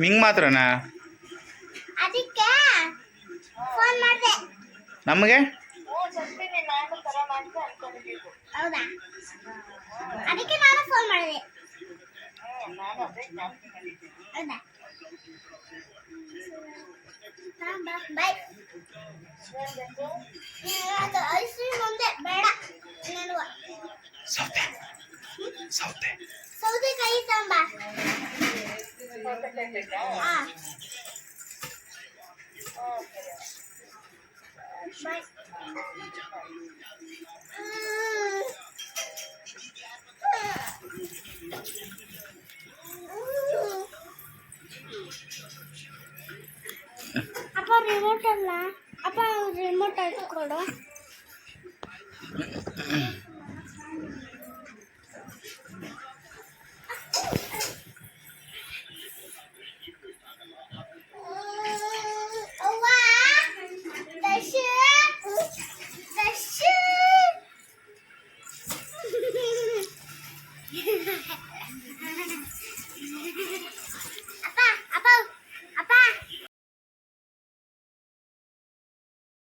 ಹಿಂಗೆ ಮಾತ್ರನಾ? ಅದಕ್ಕೆ ಫೋನ್ ಮಾಡಿದೆ. ನಮಗೆ ಹೌದಾ? ಅದಕ್ಕೆ ನಾನು ಫೋನ್ ಮಾಡಿದೆ. ಹೌದಾ? ಬಾಯ್. ಅದು ಐಸ್ ಕ್ರೀಮ್ ಒಂದೇ ಬೇಡ ನನಗೆ. ಸೌತೆಕಾಯಿ ಸಾಂಬಾರ್. ಹಾಂ ಬಾಯ್. ಅಪ್ಪ ರಿಮೋಟ್ ಅಲ್ಲ. ಅಪ್ಪ ರಿಮೋಟ್ ಕೊಡು.